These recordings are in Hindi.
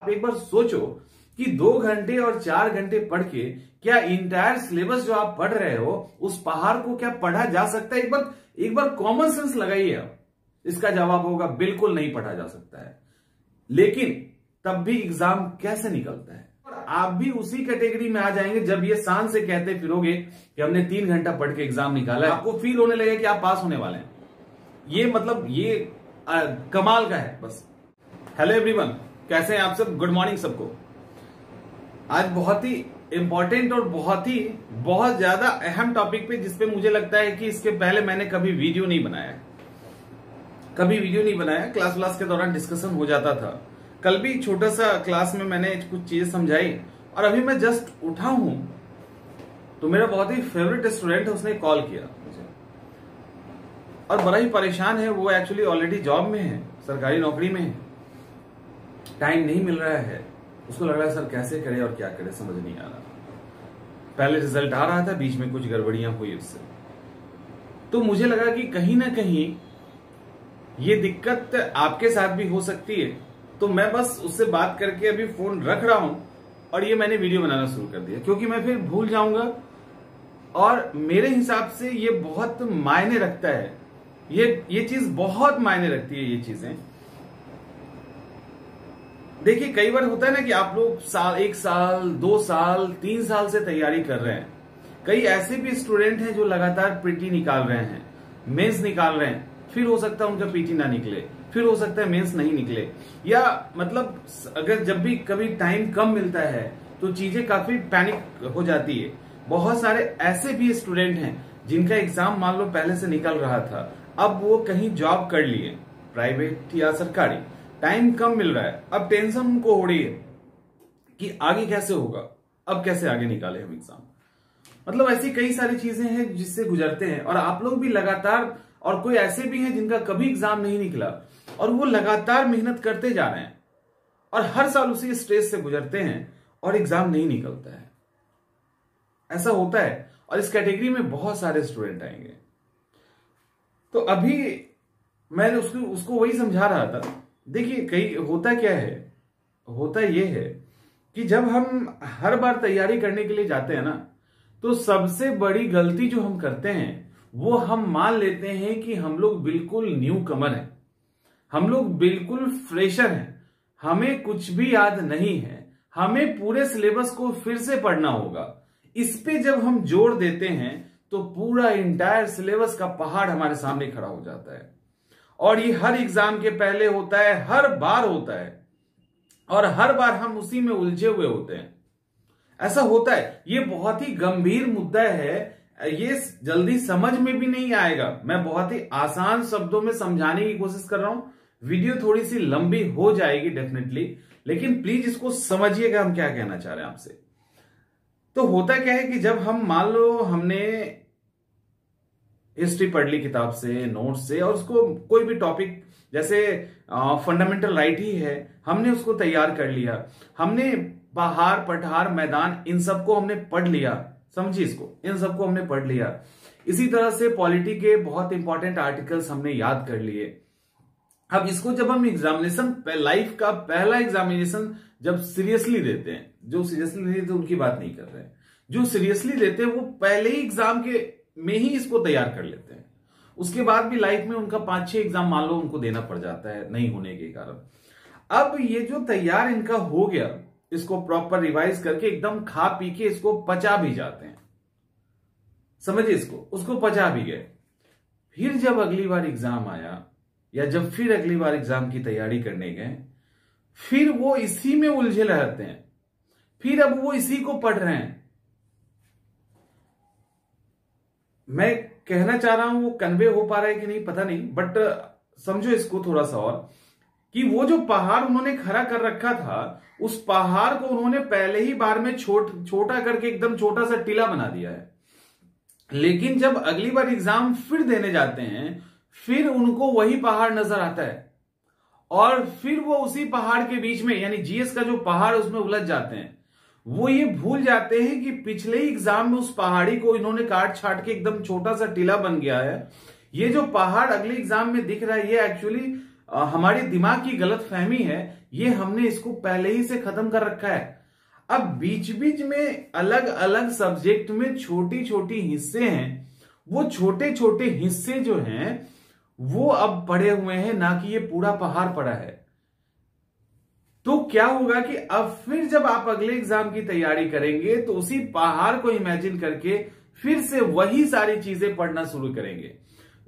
आप एक बार सोचो कि 2 घंटे और 4 घंटे पढ़ के क्या इंटायर सिलेबस जो आप पढ़ रहे हो उस पहाड़ को क्या पढ़ा जा सकता है? एक बार कॉमन सेंस लगाइए आप। इसका जवाब होगा बिल्कुल नहीं पढ़ा जा सकता है। लेकिन तब भी एग्जाम कैसे निकलता है? और आप भी उसी कैटेगरी में आ जाएंगे जब ये शान से कहते फिरोगे कि हमने 3 घंटा पढ़ के एग्जाम निकाला है। आपको फील होने लगेगा कि आप पास होने वाले हैं। ये कमाल का है बस। हेलो एवरीवन, कैसे हैं आप सब? गुड मॉर्निंग सबको। आज बहुत ही इंपॉर्टेंट और बहुत ज्यादा अहम टॉपिक पे, जिसपे मुझे लगता है कि इसके पहले मैंने कभी वीडियो नहीं बनाया। क्लास के दौरान डिस्कशन हो जाता था। कल भी छोटा सा क्लास में मैंने कुछ चीजें समझाई और अभी मैं जस्ट उठा हूं तो मेरा बहुत ही फेवरेट स्टूडेंट है, उसने कॉल किया मुझे और बड़ा ही परेशान है। वो एक्चुअली ऑलरेडी जॉब में है, सरकारी नौकरी में है, टाइम नहीं मिल रहा है। उसको लग रहा है सर कैसे करे और क्या करे, समझ नहीं आ रहा। पहले रिजल्ट आ रहा था, बीच में कुछ गड़बड़ियां हुई उससे। तो मुझे लगा कि कहीं ना कहीं ये दिक्कत आपके साथ भी हो सकती है। तो मैं बस उससे बात करके अभी फोन रख रहा हूं और ये मैंने वीडियो बनाना शुरू कर दिया, क्योंकि मैं फिर भूल जाऊंगा। और मेरे हिसाब से ये बहुत मायने रखता है, ये चीज बहुत मायने रखती है। ये चीजें देखिए, कई बार होता है ना कि आप लोग 1 साल 2 साल 3 साल से तैयारी कर रहे हैं। कई ऐसे भी स्टूडेंट हैं जो लगातार पीटी निकाल रहे हैं, मेंस निकाल रहे हैं, फिर हो सकता है उनका पीटी ना निकले, फिर हो सकता है मेंस नहीं निकले, या मतलब अगर जब भी कभी टाइम कम मिलता है तो चीजें काफी पैनिक हो जाती है। बहुत सारे ऐसे भी स्टूडेंट हैं जिनका एग्जाम मान लो पहले से निकल रहा था, अब वो कहीं जॉब कर लिए, प्राइवेट या सरकारी, टाइम कम मिल रहा है, अब टेंशन उनको हो रही है कि आगे कैसे होगा, अब कैसे आगे निकाले हम एग्जाम। मतलब ऐसी कई सारी चीजें हैं जिससे गुजरते हैं। और आप लोग भी लगातार, और कोई ऐसे भी हैं जिनका कभी एग्जाम नहीं निकला और वो लगातार मेहनत करते जा रहे हैं और हर साल उसी स्टेज से गुजरते हैं और एग्जाम नहीं निकलता है। ऐसा होता है और इस कैटेगरी में बहुत सारे स्टूडेंट आएंगे। तो अभी मैंने उसको वही समझा रहा था। देखिए, होता क्या है, होता ये है कि जब हम हर बार तैयारी करने के लिए जाते हैं ना, तो सबसे बड़ी गलती जो हम करते हैं वो हम मान लेते हैं कि हम लोग बिल्कुल न्यू कमर हैं, हम लोग बिल्कुल फ्रेशर हैं, हमें कुछ भी याद नहीं है, हमें पूरे सिलेबस को फिर से पढ़ना होगा। इस पे जब हम जोर देते हैं तो पूरा इंटायर सिलेबस का पहाड़ हमारे सामने खड़ा हो जाता है। और ये हर एग्जाम के पहले होता है, हर बार होता है, और हर बार हम उसी में उलझे हुए होते हैं। ऐसा होता है। ये बहुत ही गंभीर मुद्दा है, ये जल्दी समझ में भी नहीं आएगा। मैं बहुत ही आसान शब्दों में समझाने की कोशिश कर रहा हूं। वीडियो थोड़ी सी लंबी हो जाएगी डेफिनेटली, लेकिन प्लीज इसको समझिएगा हम क्या कहना चाह रहे हैं आपसे। तो होता क्या है कि जब हम मान लो हमने हिस्ट्री पढ़ ली किताब से, नोट से, और उसको कोई भी टॉपिक जैसे फंडामेंटल राइट ही है, हमने उसको तैयार कर लिया, हमने पहाड़ पठार मैदान इन सबको हमने पढ़ लिया, समझिए इसको, इन सबको हमने पढ़ लिया। इसी तरह से पॉलिटी के बहुत इंपॉर्टेंट आर्टिकल्स हमने याद कर लिए। अब इसको जब हम एग्जामिनेशन, लाइफ का पहला एग्जामिनेशन जब सीरियसली देते हैं, जो सीरियसली नहीं देते उनकी बात नहीं कर रहे हैं, जो सीरियसली लेते हैं वो पहले ही एग्जाम के में ही इसको तैयार कर लेते हैं। उसके बाद भी लाइफ में उनका 5-6 एग्जाम मान लो उनको देना पड़ जाता है नहीं होने के कारण। अब ये जो तैयार इनका हो गया, इसको प्रॉपर रिवाइज करके एकदम खा पी के इसको पचा भी जाते हैं, समझिए इसको, उसको पचा भी गए। फिर जब अगली बार एग्जाम आया या जब फिर अगली बार एग्जाम की तैयारी करने गए, फिर वो इसी में उलझे रहते हैं, फिर अब वो इसी को पढ़ रहे हैं। मैं कहना चाह रहा हूं वो कन्वे हो पा रहा है कि नहीं पता नहीं, बट समझो इसको थोड़ा सा और, कि वो जो पहाड़ उन्होंने खड़ा कर रखा था, उस पहाड़ को उन्होंने पहले ही बार में छोटा करके एकदम छोटा सा टीला बना दिया है। लेकिन जब अगली बार एग्जाम फिर देने जाते हैं, फिर उनको वही पहाड़ नजर आता है और फिर वो उसी पहाड़ के बीच में, यानी जीएस का जो पहाड़, उसमें उलझ जाते हैं। वो ये भूल जाते हैं कि पिछले ही एग्जाम में उस पहाड़ी को इन्होंने काट छाट के एकदम छोटा सा टीला बन गया है। ये जो पहाड़ अगले एग्जाम में दिख रहा है, ये एक्चुअली हमारी दिमाग की गलत फहमी है ये हमने इसको पहले ही से खत्म कर रखा है। अब बीच बीच में अलग अलग सब्जेक्ट में छोटी छोटी हिस्से हैं, वो छोटे छोटे हिस्से जो हैं वो अब पड़े हुए हैं, ना कि ये पूरा पहाड़ पड़ा है। तो क्या होगा कि अब फिर जब आप अगले एग्जाम की तैयारी करेंगे तो उसी पहाड़ को इमेजिन करके फिर से वही सारी चीजें पढ़ना शुरू करेंगे,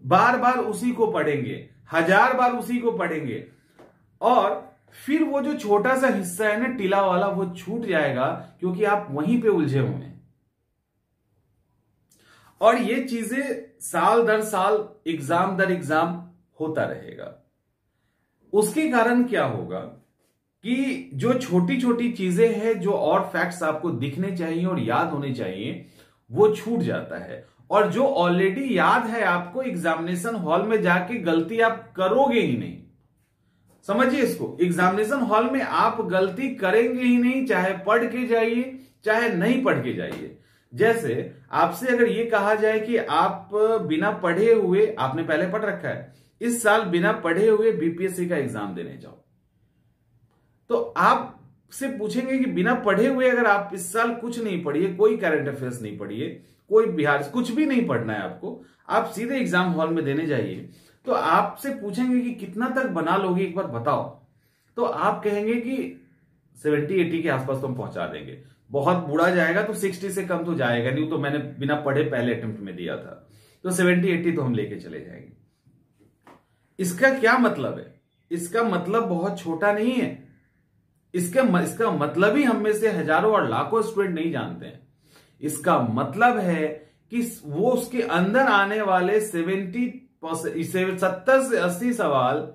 बार बार उसी को पढ़ेंगे, 1000 बार उसी को पढ़ेंगे, और फिर वो जो छोटा सा हिस्सा है ना टीला वाला, वो छूट जाएगा क्योंकि आप वहीं पे उलझे हुए हैं। और ये चीजें साल दर साल, एग्जाम दर एग्जाम होता रहेगा। उसके कारण क्या होगा कि जो छोटी छोटी चीजें हैं, जो और फैक्ट्स आपको दिखने चाहिए और याद होने चाहिए, वो छूट जाता है। और जो ऑलरेडी याद है आपको, एग्जामिनेशन हॉल में जाके गलती आप करोगे ही नहीं। समझिए इसको, एग्जामिनेशन हॉल में आप गलती करेंगे ही नहीं, चाहे पढ़ के जाइए चाहे नहीं पढ़ के जाइए। जैसे आपसे अगर ये कहा जाए कि आप बिना पढ़े हुए, आपने पहले पढ़ रखा है, इस साल बिना पढ़े हुए बीपीएससी का एग्जाम देने जाओ, तो आपसे पूछेंगे कि बिना पढ़े हुए अगर आप इस साल कुछ नहीं पढ़िए, कोई करंट अफेयर्स नहीं पढ़िए, कोई बिहार कुछ भी नहीं पढ़ना है आपको, आप सीधे एग्जाम हॉल में देने जाइए, तो आपसे पूछेंगे कि कितना तक बना लोगे, एक बार बताओ। तो आप कहेंगे कि 70-80 के आसपास तो हम पहुंचा देंगे, बहुत बुरा जाएगा तो 60 से कम तो जाएगा नहीं, तो मैंने बिना पढ़े पहले अटेम्प्ट में दिया था, तो 70-80 तो हम लेके चले जाएंगे। इसका क्या मतलब है? इसका मतलब बहुत छोटा नहीं है। इसका मतलब ही हम में से हजारों और लाखों स्टूडेंट नहीं जानते हैं। इसका मतलब है कि वो उसके अंदर आने वाले 70 से 80 सवाल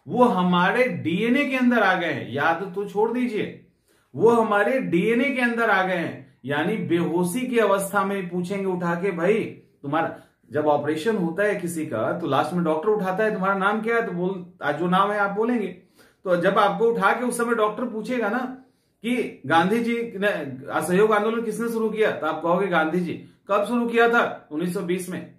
वो हमारे डीएनए के अंदर आ गए हैं। याद तो छोड़ दीजिए, वो हमारे डीएनए के अंदर आ गए हैं। यानी बेहोशी की अवस्था में पूछेंगे उठा के, भाई तुम्हारा जब ऑपरेशन होता है किसी का तो लास्ट में डॉक्टर उठाता है, तुम्हारा नाम क्या है, तो बोल जो नाम है आप बोलेंगे। तो जब आपको उठा के उस समय डॉक्टर पूछेगा ना कि गांधी जी ने असहयोग आंदोलन किसने शुरू किया, तो आप कहोगे गांधी जी। कब शुरू किया था? 1920 में।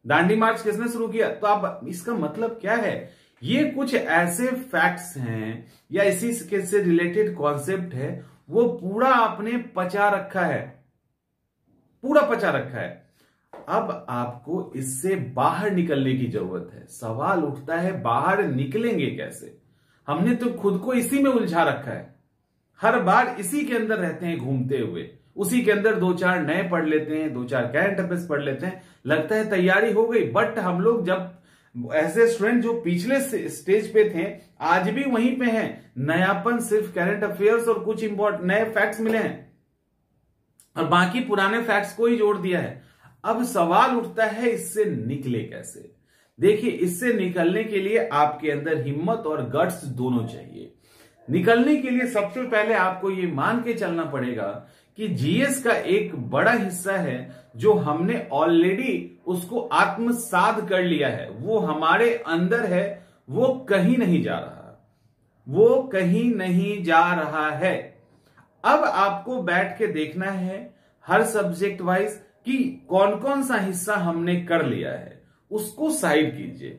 दांडी मार्च किसने शुरू किया? तो आप, इसका मतलब क्या है? ये कुछ ऐसे फैक्ट्स हैं या इसी से रिलेटेड कॉन्सेप्ट है, वो पूरा आपने पचा रखा है, पूरा पचा रखा है। अब आपको इससे बाहर निकलने की जरूरत है। सवाल उठता है बाहर निकलेंगे कैसे? हमने तो खुद को इसी में उलझा रखा है, हर बार इसी के अंदर रहते हैं घूमते हुए, उसी के अंदर 2-4 नए पढ़ लेते हैं, 2-4 करंट अफेयर्स पढ़ लेते हैं, लगता है तैयारी हो गई। बट हम लोग जब ऐसे स्टूडेंट जो पिछले स्टेज पे थे आज भी वहीं पे हैं, नयापन सिर्फ करंट अफेयर्स और कुछ इंपॉर्टेंट नए फैक्ट्स मिले हैं और बाकी पुराने फैक्ट्स को ही जोड़ दिया है। अब सवाल उठता है इससे निकले कैसे? देखिए, इससे निकलने के लिए आपके अंदर हिम्मत और गट्स दोनों चाहिए। निकलने के लिए सबसे पहले आपको ये मान के चलना पड़ेगा कि जीएस का एक बड़ा हिस्सा है जो हमने ऑलरेडी उसको आत्मसात कर लिया है, वो हमारे अंदर है, वो कहीं नहीं जा रहा, वो कहीं नहीं जा रहा है। अब आपको बैठ के देखना है हर सब्जेक्ट वाइज कि कौन कौन सा हिस्सा हमने कर लिया है, उसको साइड कीजिए,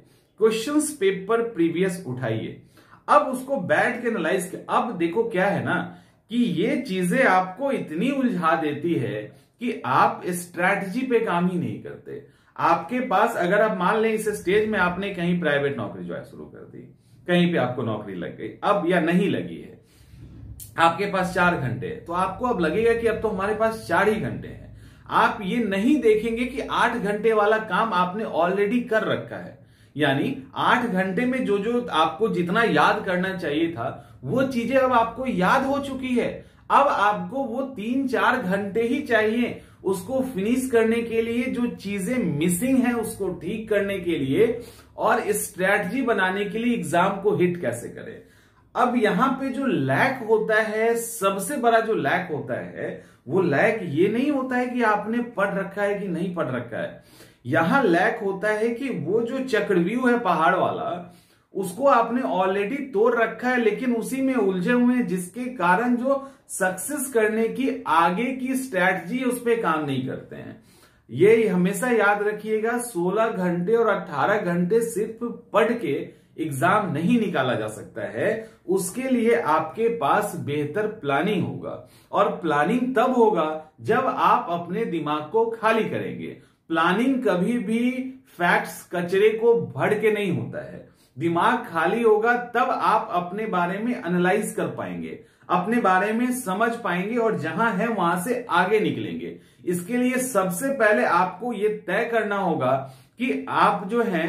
क्वेश्चंस पेपर प्रीवियस उठाइए, अब उसको बैठ के एनालाइज। अब देखो क्या है ना कि ये चीजें आपको इतनी उलझा देती है कि आप स्ट्रैटेजी पे काम ही नहीं करते। आपके पास अगर आप मान लें इस स्टेज में आपने कहीं प्राइवेट नौकरी ज्वाइन शुरू कर दी, कहीं पे आपको नौकरी लग गई, अब या नहीं लगी है, आपके पास 4 घंटे है, तो आपको अब लगेगा कि अब तो हमारे पास 4 ही घंटे हैं। आप ये नहीं देखेंगे कि 8 घंटे वाला काम आपने ऑलरेडी कर रखा है। यानी 8 घंटे में जो जो आपको जितना याद करना चाहिए था वो चीजें अब आपको याद हो चुकी है। अब आपको वो 3-4 घंटे ही चाहिए उसको फिनिश करने के लिए, जो चीजें मिसिंग हैं उसको ठीक करने के लिए और स्ट्रैटेजी बनाने के लिए एग्जाम को हिट कैसे करें। अब यहां पे जो लैक होता है, सबसे बड़ा जो लैक होता है, वो लैक ये नहीं होता है कि आपने पढ़ रखा है कि नहीं पढ़ रखा है। यहां लैक होता है कि वो जो चक्रव्यूह है पहाड़ वाला, उसको आपने ऑलरेडी तोड़ रखा है लेकिन उसी में उलझे हुए हैं, जिसके कारण जो सक्सेस करने की आगे की स्ट्रैटेजी उस पर काम नहीं करते हैं। ये हमेशा याद रखिएगा, 16 घंटे और 18 घंटे सिर्फ पढ़ के एग्जाम नहीं निकाला जा सकता है, उसके लिए आपके पास बेहतर प्लानिंग होगा। और प्लानिंग तब होगा जब आप अपने दिमाग को खाली करेंगे। प्लानिंग कभी भी फैक्ट्स कचरे को भर के नहीं होता है। दिमाग खाली होगा तब आप अपने बारे में एनालाइज कर पाएंगे, अपने बारे में समझ पाएंगे और जहां है वहां से आगे निकलेंगे। इसके लिए सबसे पहले आपको यह तय करना होगा कि आप जो हैं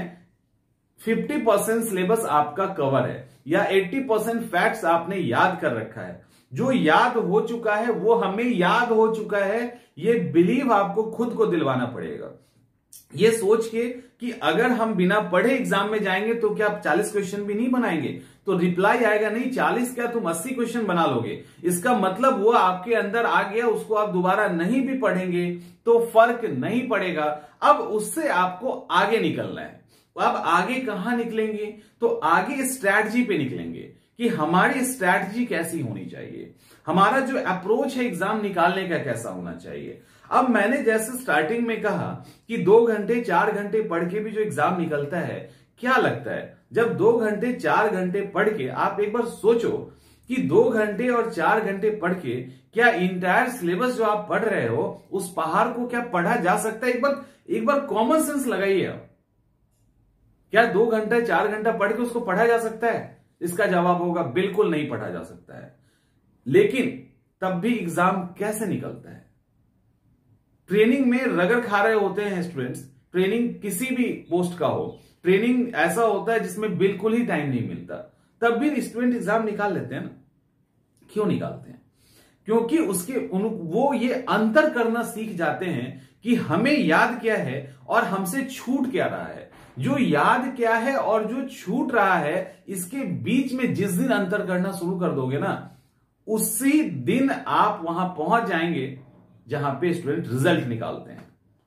50% सिलेबस आपका कवर है या 80% फैक्ट्स आपने याद कर रखा है। जो याद हो चुका है वो हमें याद हो चुका है, ये बिलीव आपको खुद को दिलवाना पड़ेगा। ये सोच के कि अगर हम बिना पढ़े एग्जाम में जाएंगे तो क्या आप 40 क्वेश्चन भी नहीं बनाएंगे, तो रिप्लाई आएगा नहीं 40 क्या तुम 80 क्वेश्चन बना लोगे। इसका मतलब वो आपके अंदर आ गया, उसको आप दोबारा नहीं भी पढ़ेंगे तो फर्क नहीं पड़ेगा। अब उससे आपको आगे निकलना है। अब आगे कहां निकलेंगे, तो आगे स्ट्रैटेजी पे निकलेंगे कि हमारी स्ट्रैटेजी कैसी होनी चाहिए, हमारा जो अप्रोच है एग्जाम निकालने का कैसा होना चाहिए। अब मैंने जैसे स्टार्टिंग में कहा कि 2 घंटे 4 घंटे पढ़ के भी जो एग्जाम निकलता है, क्या लगता है जब 2 घंटे 4 घंटे पढ़ के आप एक बार सोचो कि 2 घंटे और 4 घंटे पढ़ के क्या इंटायर सिलेबस जो आप पढ़ रहे हो उस पहाड़ को क्या पढ़ा जा सकता है। एक बार कॉमन सेंस लगाइए आप, क्या 2 घंटा 4 घंटा पढ़ के उसको पढ़ा जा सकता है। इसका जवाब होगा बिल्कुल नहीं पढ़ा जा सकता है। लेकिन तब भी एग्जाम कैसे निकलता है, ट्रेनिंग में रगड़ खा रहे होते हैं स्टूडेंट्स। ट्रेनिंग किसी भी पोस्ट का हो, ट्रेनिंग ऐसा होता है जिसमें बिल्कुल ही टाइम नहीं मिलता, तब भी स्टूडेंट एग्जाम निकाल लेते हैं ना। क्यों निकालते हैं, क्योंकि वो ये अंतर करना सीख जाते हैं कि हमें याद क्या है और हमसे छूट क्या रहा है। जो याद क्या है और जो छूट रहा है, इसके बीच में जिस दिन अंतर करना शुरू कर दोगे ना, उसी दिन आप वहां पहुंच जाएंगे जहां पे स्टूडेंट रिजल्ट निकालते हैं।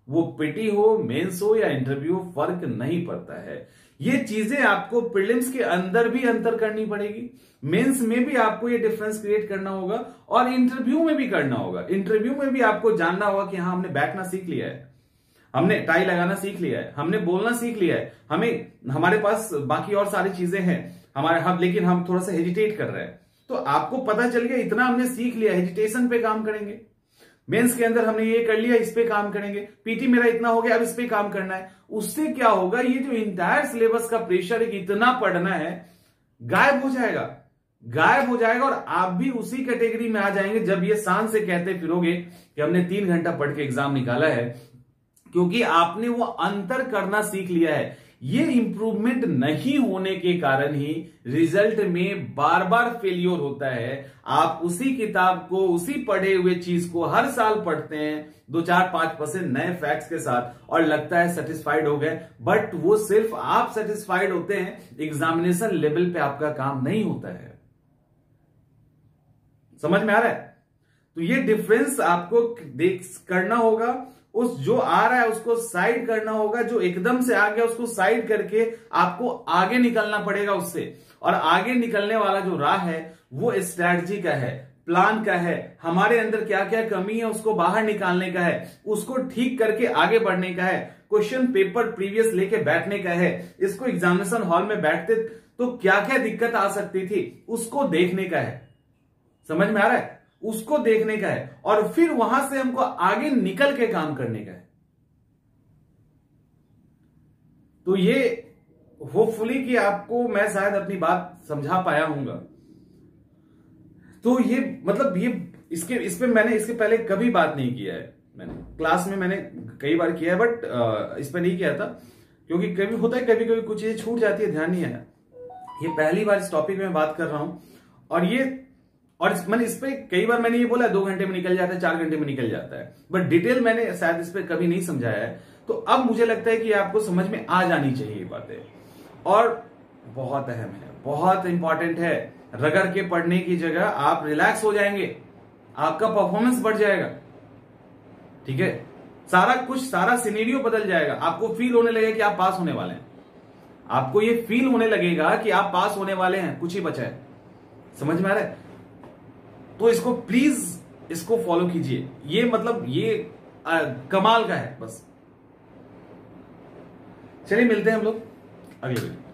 वो पीटी हो, मेंस हो या इंटरव्यू, फर्क नहीं पड़ता है। ये चीजें आपको प्रीलिम्स के अंदर भी अंतर करनी पड़ेगी, मेंस में भी आपको ये डिफरेंस क्रिएट करना होगा और इंटरव्यू में भी करना होगा। इंटरव्यू में भी आपको जानना होगा कि हाँ, हमने बैठना सीख लिया है, हमने टाई लगाना सीख लिया है, हमने बोलना सीख लिया है, हमारे पास बाकी और सारी चीजें हैं लेकिन हम थोड़ा सा हेजिटेट कर रहे हैं। तो आपको पता चल गया इतना हमने सीख लिया, हेजिटेशन पे काम करेंगे। मेंस के अंदर हमने ये कर लिया, इस पे काम करेंगे। पीटी मेरा इतना हो गया, अब इस पे काम करना है। उससे क्या होगा, ये जो इंटायर सिलेबस का प्रेशर है कि इतना पढ़ना है, गायब हो जाएगा और आप भी उसी कैटेगरी में आ जाएंगे जब ये शान से कहते फिरोगे कि हमने 3 घंटा पढ़ के एग्जाम निकाला है, क्योंकि आपने वो अंतर करना सीख लिया है। ये इंप्रूवमेंट नहीं होने के कारण ही रिजल्ट में बार बार फेलियर होता है। आप उसी किताब को, उसी पढ़े हुए चीज को हर साल पढ़ते हैं 2-4-5% नए फैक्ट्स के साथ और लगता है सेटिस्फाइड हो गए, बट वो सिर्फ आप सेटिस्फाइड होते हैं, एग्जामिनेशन लेवल पे आपका काम नहीं होता है। समझ में आ रहा है? तो ये डिफरेंस आपको करना होगा। उस जो आ रहा है उसको साइड करना होगा, जो एकदम से आ गया उसको साइड करके आपको आगे निकलना पड़ेगा उससे। और आगे निकलने वाला जो राह है वो स्ट्रैटेजी का है, प्लान का है, हमारे अंदर क्या क्या कमी है उसको बाहर निकालने का है, उसको ठीक करके आगे बढ़ने का है, क्वेश्चन पेपर प्रीवियस लेके बैठने का है। इसको एग्जामिनेशन हॉल में बैठते तो क्या क्या दिक्कत आ सकती थी उसको देखने का है। समझ में आ रहा है? उसको देखने का है और फिर वहां से हमको आगे निकल के काम करने का है। तो ये होपफुली कि आपको मैं शायद अपनी बात समझा पाया हूंगा। तो ये मतलब ये इस पे मैंने इसके पहले कभी बात नहीं किया है। मैंने क्लास में मैंने कई बार किया है, बट इस पे नहीं किया था क्योंकि कभी होता है, कभी कभी कुछ चीजें छूट जाती है, ध्यान नहीं आया। ये पहली बार इस टॉपिक में बात कर रहा हूं और मैंने इस पे कई बार मैंने ये बोला 2 घंटे में निकल जाता है, 4 घंटे में निकल जाता है, बट डिटेल मैंने शायद इस पे कभी नहीं समझाया है। तो अब मुझे लगता है कि आपको समझ में आ जानी चाहिए ये बातें, और बहुत अहम है, बहुत इंपॉर्टेंट है। रगड़ के पढ़ने की जगह आप रिलैक्स हो जाएंगे, आपका परफॉर्मेंस बढ़ जाएगा। ठीक है, सारा सिनेरियो बदल जाएगा। आपको फील होने लगेगा कि आप पास होने वाले हैं, आपको ये फील होने लगेगा कि आप पास होने वाले हैं, कुछ ही बचा है। समझ में आ रहा है? तो इसको प्लीज इसको फॉलो कीजिए। ये मतलब ये कमाल का है। बस चलिए मिलते हैं हम लोग अगले वीडियो।